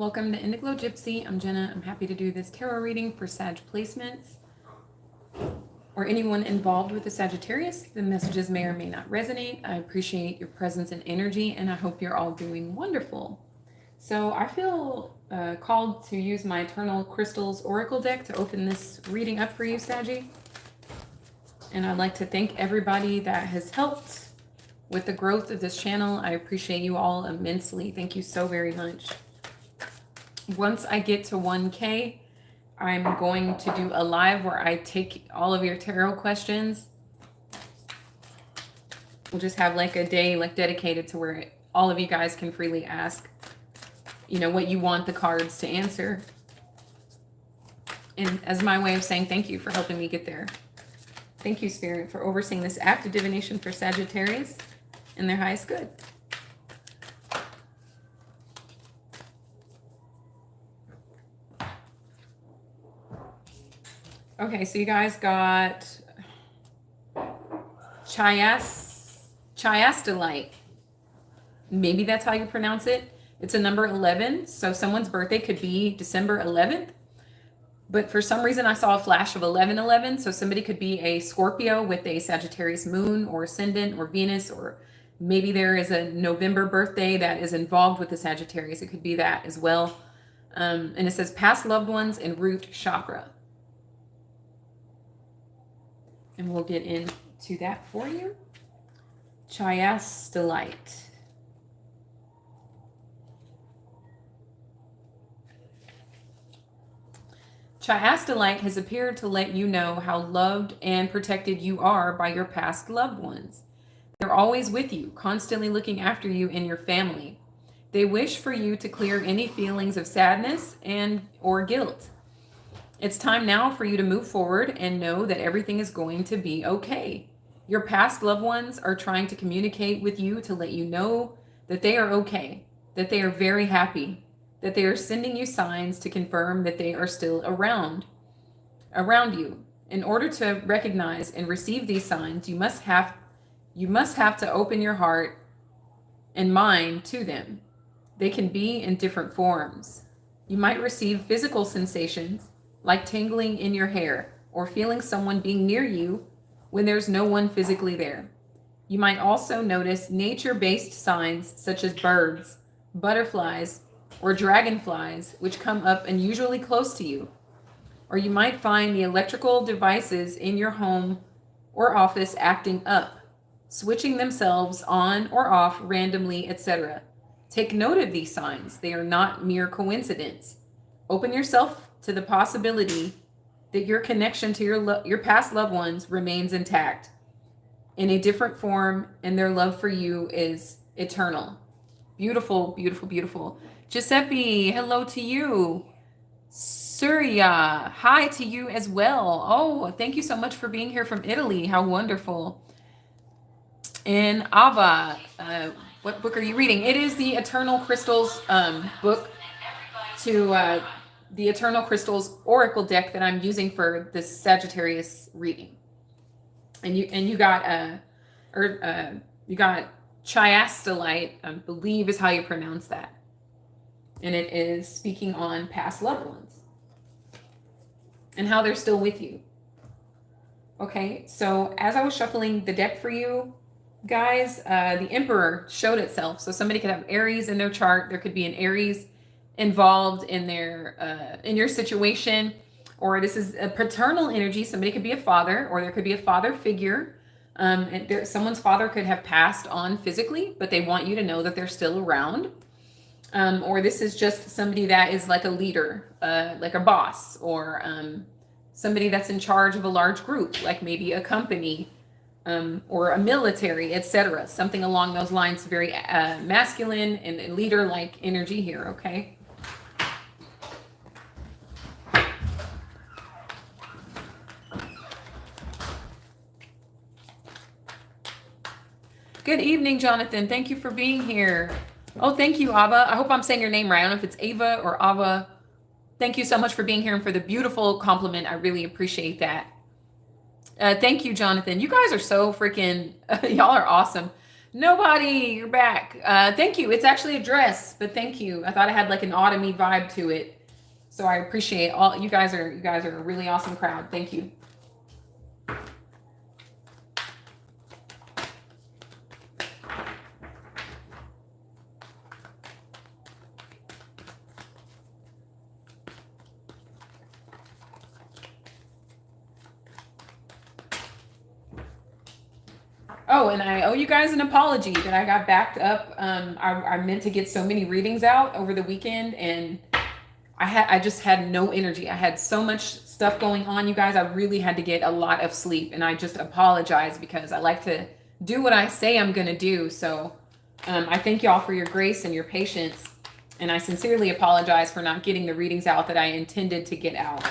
Welcome to Indiglojypsy. I'm Jenna. I'm happy to do this tarot reading for Sag placements or anyone involved with the Sagittarius. The messages may or may not resonate. I appreciate your presence and energy, and I hope you're all doing wonderful. So I feel called to use my Eternal Crystals Oracle deck to open this reading up for you, Saggy. And I'd like to thank everybody that has helped with the growth of this channel. I appreciate you all immensely. Thank you so very much. Once I get to 1K, I'm going to do a live where I take all of your tarot questions. We'll just have like a day like dedicated to where all of you guys can freely ask, you know, what you want the cards to answer. And as my way of saying thank you for helping me get there. Thank you, Spirit, for overseeing this act of divination for Sagittarius in their highest good. Okay, so you guys got Chiastolite. Maybe that's how you pronounce it. It's a number 11, so someone's birthday could be December 11th. But for some reason, I saw a flash of 1111, so somebody could be a Scorpio with a Sagittarius moon or ascendant or Venus, or maybe there is a November birthday that is involved with the Sagittarius. It could be that as well. And it says past loved ones and root chakra. And we'll get into that for you. Chiastolite. Chiastolite has appeared to let you know how loved and protected you are by your past loved ones. They're always with you, constantly looking after you and your family. They wish for you to clear any feelings of sadness or guilt. It's time now for you to move forward and know that everything is going to be okay. Your past loved ones are trying to communicate with you to let you know that they are okay, that they are very happy, that they are sending you signs to confirm that they are still around you. In order to recognize and receive these signs, you must have to open your heart and mind to them. They can be in different forms. You might receive physical sensations like tingling in your hair or feeling someone being near you when there's no one physically there. You might also notice nature-based signs such as birds, butterflies, or dragonflies, which come up unusually close to you. Or you might find the electrical devices in your home or office acting up, switching themselves on or off randomly, etc. Take note of these signs. They are not mere coincidence. Open yourself to the possibility that your connection to your past loved ones remains intact in a different form, and their love for you is eternal. Beautiful, beautiful, beautiful. Giuseppe, hello to you. Surya, hi to you as well. Oh, thank you so much for being here from Italy. How wonderful. And Ava, what book are you reading? It is the Eternal Crystals book to the Eternal Crystals Oracle deck that I'm using for this Sagittarius reading. And you got Chiastolite, I believe is how you pronounce that. And it is speaking on past loved ones and how they're still with you. Okay, so as I was shuffling the deck for you guys, the Emperor showed itself. So somebody could have Aries in their chart. There could be an Aries involved in their in your situation, or this is a paternal energy. Somebody could be a father, or there could be a father figure. And someone's father could have passed on physically, but they want you to know that they're still around. Or this is just somebody that is like a leader, like a boss, or somebody that's in charge of a large group, like maybe a company, or a military, etc. Something along those lines, very masculine and leader-like energy here, okay? Good evening, Jonathan. Thank you for being here. Oh, thank you, Ava. I hope I'm saying your name right. I don't know if it's Ava or Ava. Thank you so much for being here and for the beautiful compliment. I really appreciate that. Thank you, Jonathan. You guys are so freaking, y'all are awesome. Nobody, you're back. Thank you. It's actually a dress, but thank you. I thought it had like an autumny vibe to it. So I appreciate all you guys are a really awesome crowd. Thank you. Oh, and I owe you guys an apology that I got backed up. I meant to get so many readings out over the weekend, and I just had no energy. I had so much stuff going on, you guys. I really had to get a lot of sleep, and I just apologize because I like to do what I say I'm gonna do. So I thank y'all for your grace and your patience, and I sincerely apologize for not getting the readings out that I intended to get out.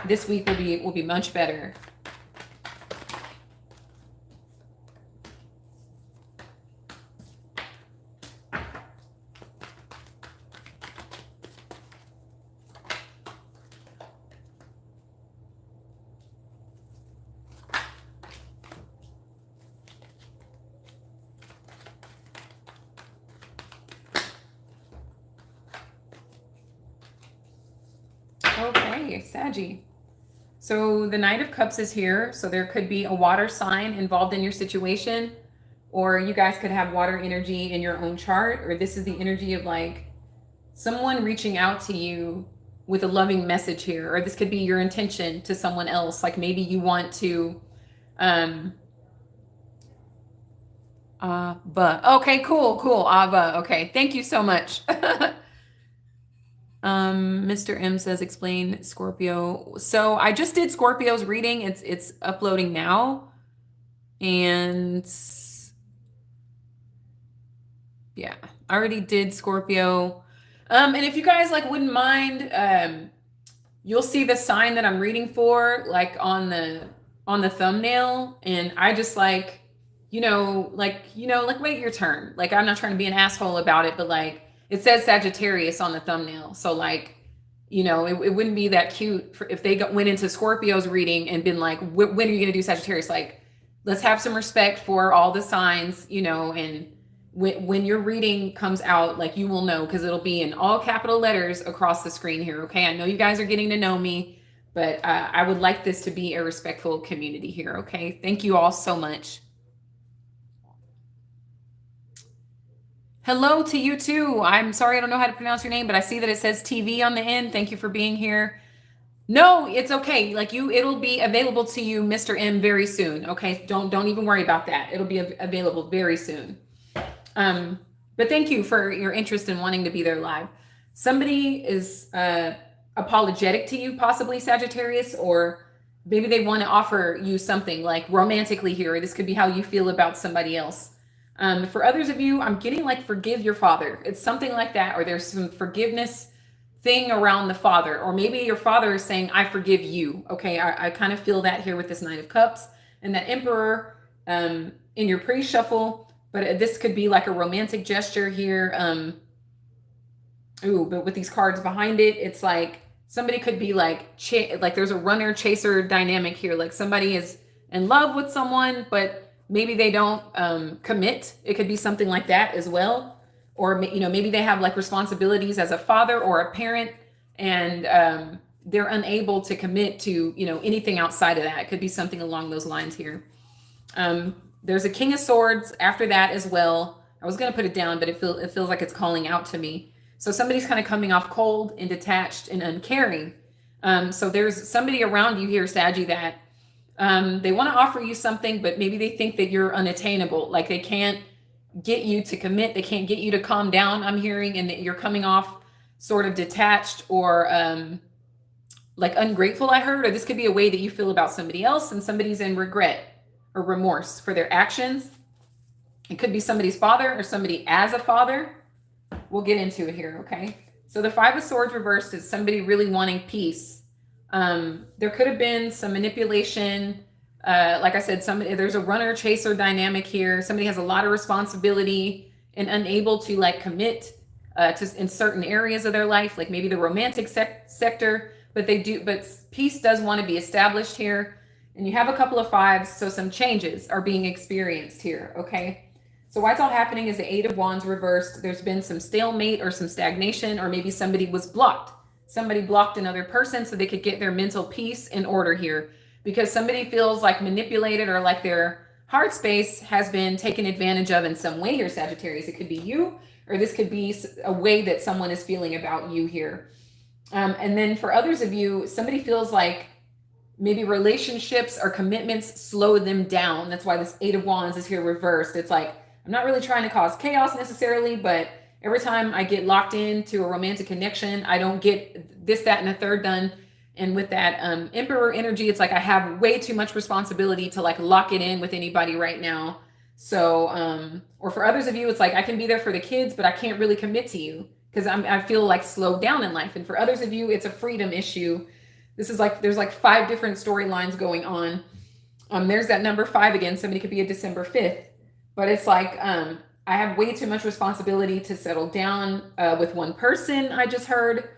This week will be much better. Okay, Saggy. So the Knight of Cups is here. So there could be a water sign involved in your situation, or you guys could have water energy in your own chart, or this is the energy of like someone reaching out to you with a loving message here, or this could be your intention to someone else. Like maybe you want to, okay, cool. Ava. Okay. Thank you so much. Mr. M says, explain Scorpio. So I just did Scorpio's reading. It's uploading now. And yeah, I already did Scorpio. And if you guys like wouldn't mind, you'll see the sign that I'm reading for like on the thumbnail. And I just like, wait your turn. Like I'm not trying to be an asshole about it, but like it says Sagittarius on the thumbnail. So like, it wouldn't be that cute if they went into Scorpio's reading and been like, when are you going to do Sagittarius? Like, let's have some respect for all the signs, and when your reading comes out, like you will know, because it'll be in all capital letters across the screen here. Okay. I know you guys are getting to know me, but I would like this to be a respectful community here. Okay. Thank you all so much. Hello to you too. I'm sorry I don't know how to pronounce your name, but I see that it says TV on the end. Thank you for being here. No, it's okay. Like it'll be available to you, Mr. M, very soon. Okay, don't even worry about that. It'll be available very soon. But thank you for your interest in wanting to be there live. Somebody is apologetic to you, possibly Sagittarius, or maybe they want to offer you something like romantically here. This could be how you feel about somebody else. For others of you, I'm getting like forgive your father. It's something like that, or there's some forgiveness thing around the father, or maybe your father is saying, I forgive you. Okay, I kind of feel that here with this Knight of Cups and that Emperor in your pre-shuffle, but this could be like a romantic gesture here. But with these cards behind it, it's like somebody could be like there's a runner chaser dynamic here. Like somebody is in love with someone, but maybe they don't commit. It could be something like that as well. Or, maybe they have like responsibilities as a father or a parent, and they're unable to commit to, anything outside of that. It could be something along those lines here. There's a King of Swords after that as well. I was going to put it down, but it feels like it's calling out to me. So somebody's kind of coming off cold and detached and uncaring. So there's somebody around you here, Saggy, that they want to offer you something, but maybe they think that you're unattainable. Like they can't get you to commit. They can't get you to calm down, I'm hearing, and that you're coming off sort of detached or like ungrateful, I heard. Or this could be a way that you feel about somebody else, and somebody's in regret or remorse for their actions. It could be somebody's father or somebody as a father. We'll get into it here, okay? So the Five of Swords reversed is somebody really wanting peace. There could have been some manipulation. Like I said, there's a runner chaser dynamic here. Somebody has a lot of responsibility and unable to like commit in certain areas of their life, like maybe the romantic sector, but peace does want to be established here. And you have a couple of fives, so some changes are being experienced here, okay? So why it's all happening is the Eight of Wands reversed. There's been some stalemate or some stagnation, or maybe somebody was blocked. Somebody blocked another person so they could get their mental peace in order here, because somebody feels like manipulated or like their heart space has been taken advantage of in some way here, Sagittarius. It could be you, or this could be a way that someone is feeling about you here. And then for others of you, somebody feels like maybe relationships or commitments slow them down. That's why this Eight of Wands is here reversed. It's like, I'm not really trying to cause chaos necessarily, but every time I get locked into a romantic connection, I don't get this, that, and a third done. And with that Emperor energy, it's like I have way too much responsibility to like lock it in with anybody right now. So, or for others of you, it's like I can be there for the kids, but I can't really commit to you because I feel like slowed down in life. And for others of you, it's a freedom issue. This is like, there's like 5 different storylines going on. There's that number 5 again. Somebody could be a December 5th, but it's like, I have way too much responsibility to settle down with one person, I just heard.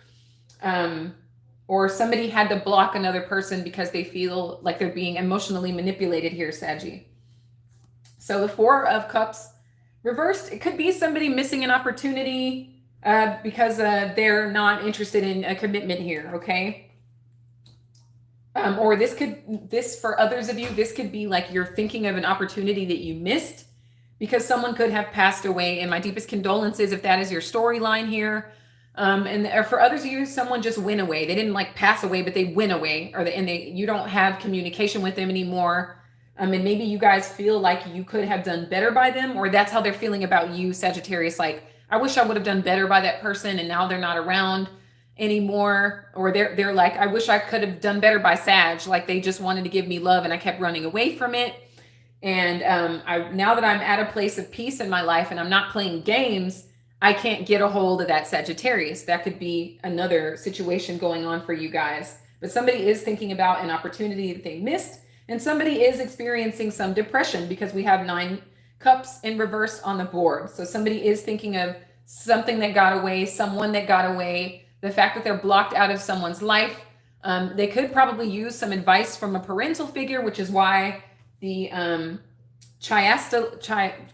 Or somebody had to block another person because they feel like they're being emotionally manipulated here, Saggy. So the 4 of Cups reversed, it could be somebody missing an opportunity because they're not interested in a commitment here, okay? Or this for others of you, this could be like you're thinking of an opportunity that you missed because someone could have passed away. And my deepest condolences if that is your storyline here. And for others of you, someone just went away. They didn't like pass away, but they went away, you don't have communication with them anymore. And maybe you guys feel like you could have done better by them, or that's how they're feeling about you, Sagittarius. Like, I wish I would have done better by that person, and now they're not around anymore. Or they're like, I wish I could have done better by Sag. Like they just wanted to give me love, and I kept running away from it. And now that I'm at a place of peace in my life, and I'm not playing games, I can't get a hold of that Sagittarius. That could be another situation going on for you guys. But somebody is thinking about an opportunity that they missed, and somebody is experiencing some depression because we have 9 cups in reverse on the board. So somebody is thinking of something that got away, someone that got away, the fact that they're blocked out of someone's life. They could probably use some advice from a parental figure, which is why the Chiastolite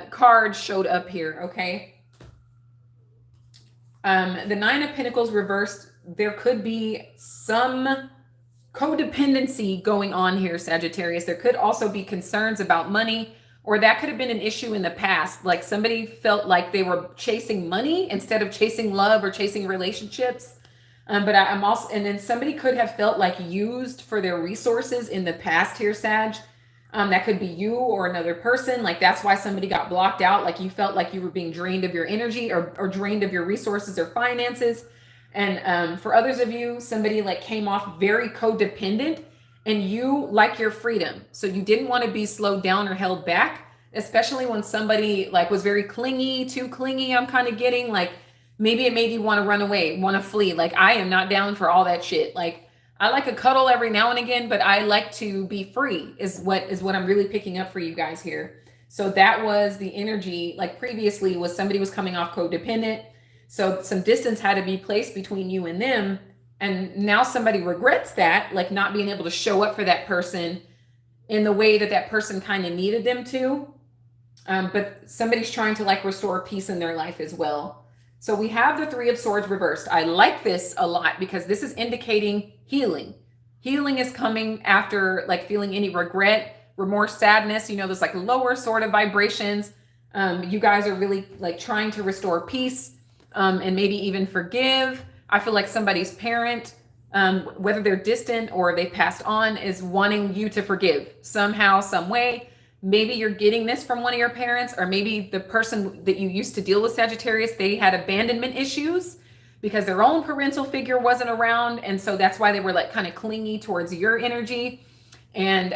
card showed up here, okay? The 9 of Pentacles reversed, there could be some codependency going on here, Sagittarius. There could also be concerns about money, or that could have been an issue in the past. Like somebody felt like they were chasing money instead of chasing love or chasing relationships. But I'm also, and then somebody could have felt like used for their resources in the past here, Sag. That could be you or another person. Like that's why somebody got blocked out. Like you felt like you were being drained of your energy or drained of your resources or finances. And for others of you, somebody like came off very codependent, and you like your freedom. So you didn't want to be slowed down or held back, especially when somebody like was very clingy, too clingy. I'm kind of getting like, maybe it made you want to run away, want to flee. Like I am not down for all that shit. Like I like a cuddle every now and again, but I like to be free is what I'm really picking up for you guys here. So that was the energy, like previously was somebody was coming off codependent. So some distance had to be placed between you and them. And now somebody regrets that, like not being able to show up for that person in the way that that person kind of needed them to. But somebody's trying to like restore peace in their life as well. So we have the 3 of Swords reversed. I like this a lot because this is indicating healing. Healing is coming after like feeling any regret, remorse, sadness, those like lower sort of vibrations. You guys are really like trying to restore peace and maybe even forgive. I feel like somebody's parent, whether they're distant or they passed on, is wanting you to forgive somehow, some way. Maybe you're getting this from one of your parents, or maybe the person that you used to deal with, Sagittarius, they had abandonment issues because their own parental figure wasn't around. And so that's why they were like kind of clingy towards your energy. And,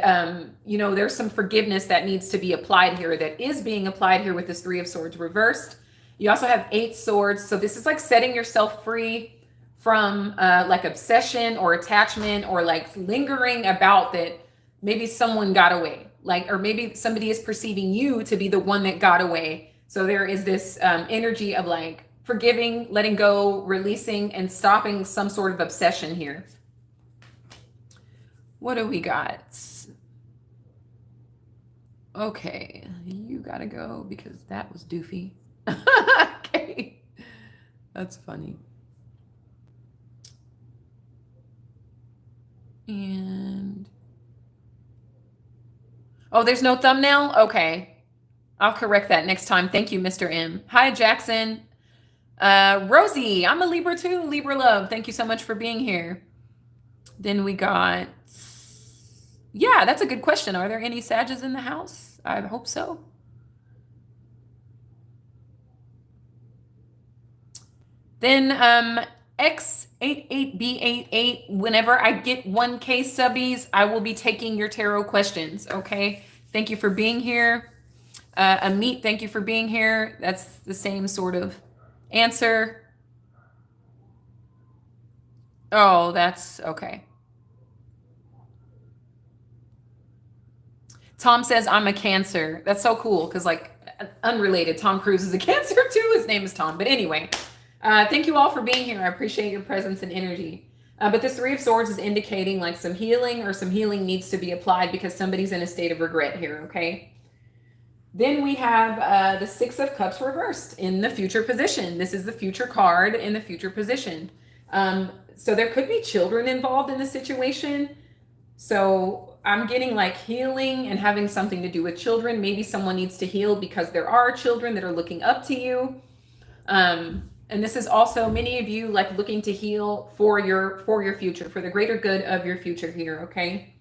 there's some forgiveness that needs to be applied here, that is being applied here with this 3 of Swords reversed. You also have 8 swords. So this is like setting yourself free from like obsession or attachment or like lingering about that maybe someone got away. Like, or maybe somebody is perceiving you to be the one that got away. So there is this energy of like forgiving, letting go, releasing, and stopping some sort of obsession here. What do we got? Okay, you gotta go because that was doofy. Okay, that's funny. And oh, there's no thumbnail? Okay, I'll correct that next time. Thank you, Mr. M. Hi, Jackson. Rosie, I'm a Libra too. Libra love. Thank you so much for being here. Then we got, yeah, that's a good question. Are there any Sages in the house? I hope so. Then X88B88, whenever I get 1K subbies, I will be taking your tarot questions, okay? Thank you for being here. Amit, thank you for being here. That's the same sort of answer. Oh, that's okay. Tom says, I'm a Cancer. That's so cool because, like, unrelated, Tom Cruise is a Cancer too. His name is Tom. But anyway, thank you all for being here. I appreciate your presence and energy. But this Three of Swords is indicating like some healing, or some healing needs to be applied because somebody's in a state of regret here, okay? Then we have the Six of Cups reversed in the future position. This is the future card in the future position. So there could be children involved in the situation. So I'm getting like healing and having something to do with children. Maybe someone needs to heal because there are children that are looking up to you. And this is also many of you like looking to heal for your future, for the greater good of your future here, okay?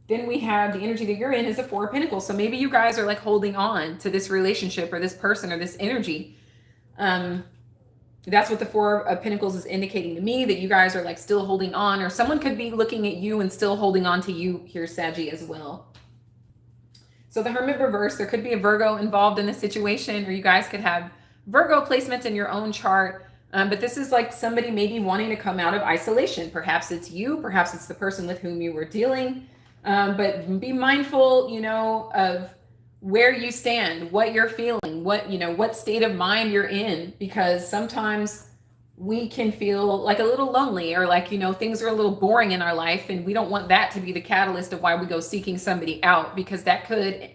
Then we have the energy that you're in is a Four of Pentacles. So maybe you guys are like holding on to this relationship or this person or this energy. That's what the Four of Pentacles is indicating to me, that you guys are like still holding on, or someone could be looking at you and still holding on to you here, Saggy, as well. So the Hermit reverse, there could be a Virgo involved in the situation, or you guys could have Virgo placements in your own chart. But this is like somebody maybe wanting to come out of isolation. Perhaps it's you, perhaps it's the person with whom you were dealing. But be mindful, you know, of where you stand, what you're feeling, what state of mind you're in, because sometimes we can feel like a little lonely, or like, things are a little boring in our life, and we don't want that to be the catalyst of why we go seeking somebody out, because that could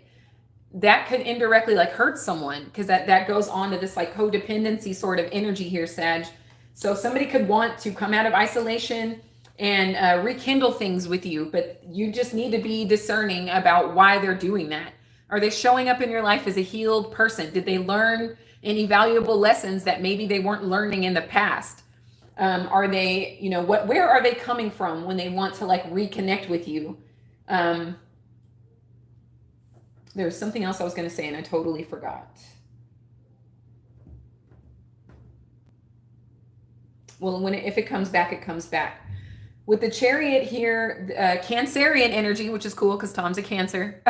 indirectly like hurt someone, because that goes on to this like codependency sort of energy here, Sag. So somebody could want to come out of isolation and rekindle things with you, but you just need to be discerning about why they're doing that. Are they showing up in your life as a healed person? Did they learn any valuable lessons that maybe they weren't learning in the past? Are they, where are they coming from when they want to like reconnect with you? There was something else I was going to say and I totally forgot. Well, if it comes back, it comes back. With the Chariot here, Cancerian energy, which is cool because Tom's a Cancer.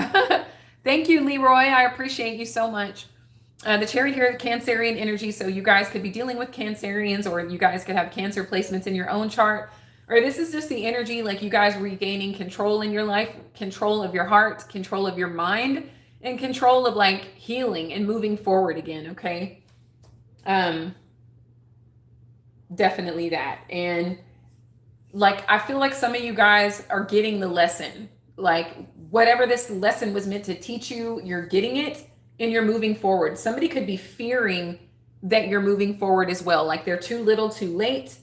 Thank you, Leroy. I appreciate you so much. The Chariot here, Cancerian energy. So you guys could be dealing with Cancerians, or you guys could have Cancer placements in your own chart. Or this is just the energy like you guys regaining control in your life, control of your heart, control of your mind, and control of like healing and moving forward again, okay? Definitely that. And like, I feel like some of you guys are getting the lesson. Like, whatever this lesson was meant to teach you, you're getting it and you're moving forward. Somebody could be fearing that you're moving forward as well. Like they're too little, too late.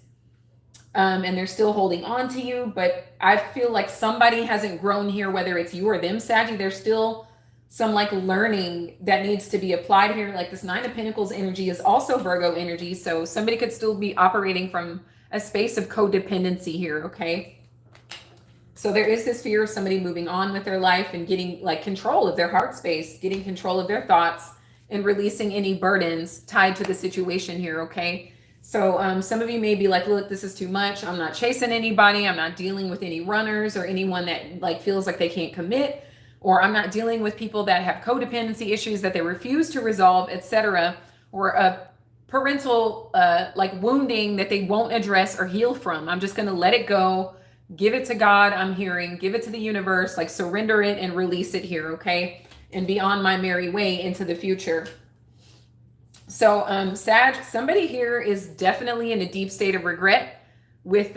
And they're still holding on to you. But I feel like somebody hasn't grown here, whether it's you or them, Saggy. There's still some like learning that needs to be applied here. Like this Nine of Pentacles energy is also Virgo energy. So somebody could still be operating from a space of codependency here, okay? So there is this fear of somebody moving on with their life and getting like control of their heart space, getting control of their thoughts, and releasing any burdens tied to the situation here, okay? So some of you may be like, look, this is too much. I'm not chasing anybody. I'm not dealing with any runners or anyone that like feels like they can't commit, or I'm not dealing with people that have codependency issues that they refuse to resolve, etc., or a parental like wounding that they won't address or heal from. I'm just going to let it go. Give it to God, I'm hearing. Give it to the universe, like surrender it and release it here, okay? And be on my merry way into the future. So, Sag, somebody here is definitely in a deep state of regret with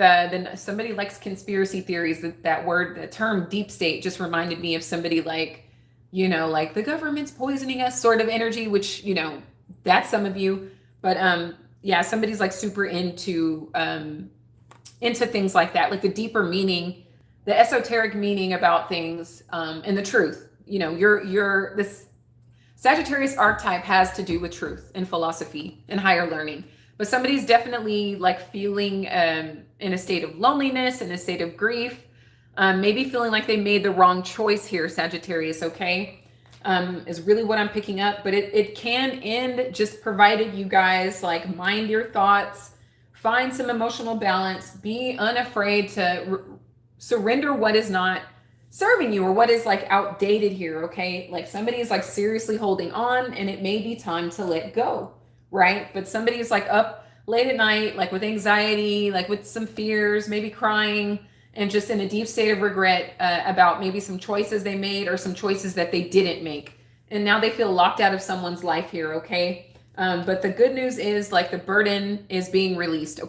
somebody likes conspiracy theories. That word, the term deep state just reminded me of somebody like, like the government's poisoning us sort of energy, which, that's some of you. But yeah, somebody's like super into things like that, like the deeper meaning, the esoteric meaning about things, and the truth. This Sagittarius archetype has to do with truth and philosophy and higher learning. But somebody's definitely like feeling in a state of loneliness, in a state of grief, maybe feeling like they made the wrong choice here, Sagittarius, okay? Is really what I'm picking up. But it can end just provided you guys like mind your thoughts, find some emotional balance, be unafraid to surrender what is not serving you or what is like outdated here, okay? Like somebody is like seriously holding on and it may be time to let go, right? But somebody is like up late at night, like with anxiety, like with some fears, maybe crying, and just in a deep state of regret about maybe some choices they made or some choices that they didn't make. And now they feel locked out of someone's life here, okay? But the good news is like the burden is being released.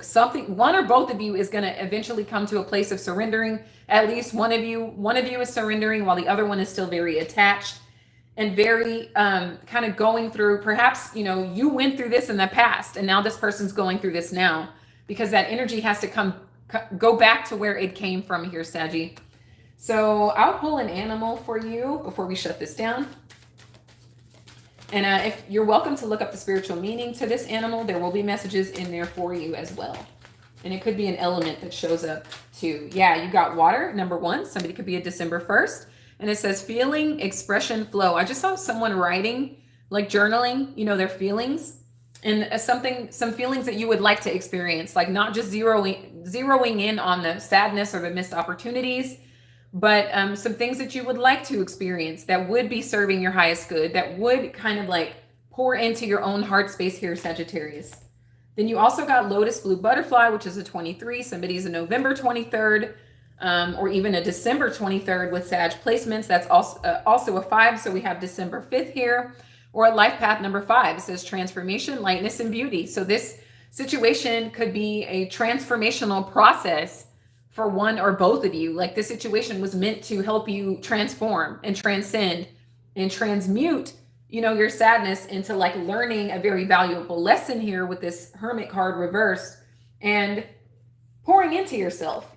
One or both of you is going to eventually come to a place of surrendering. At least one of you is surrendering while the other one is still very attached and very kind of going through, perhaps, you went through this in the past and now this person's going through this now, because that energy has to go back to where it came from here, Saggy. So I'll pull an animal for you before we shut this down. And if you're welcome to look up the spiritual meaning to this animal, there will be messages in there for you as well. And it could be an element that shows up too. Yeah, you got water, number 1. Somebody could be a December 1st. And it says feeling, expression, flow. I just saw someone writing, like journaling, their feelings. And some feelings that you would like to experience, like not just zeroing in on the sadness or the missed opportunities, but some things that you would like to experience that would be serving your highest good, that would kind of like pour into your own heart space here, Sagittarius. Then you also got Lotus Blue Butterfly, which is a 23. Somebody's a November 23rd, or even a December 23rd with Sag placements. That's also a 5. So we have December 5th here. Or a life path number 5. It says transformation, lightness, and beauty. So this situation could be a transformational process for one or both of you. Like this situation was meant to help you transform and transcend and transmute, your sadness into like learning a very valuable lesson here with this Hermit card reversed and pouring into yourself,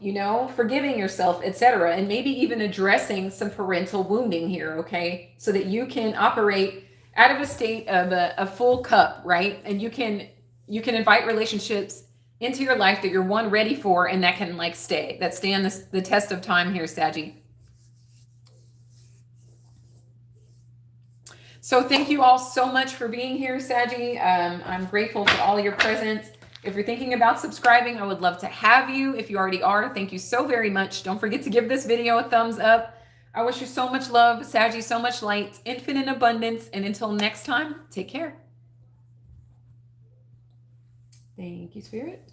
forgiving yourself, etc. And maybe even addressing some parental wounding here, okay? So that you can operate out of a state of a full cup, right? And you can invite relationships into your life that you're ready for and that can like stand the test of time here, Saggy. So thank you all so much for being here, Saggy. I'm grateful for all your presence. If you're thinking about subscribing, I would love to have you. If you already are, thank you so very much. Don't forget to give this video a thumbs up. I wish you so much love, Saggy, so much light, infinite abundance. And until next time, take care. Thank you, Spirit.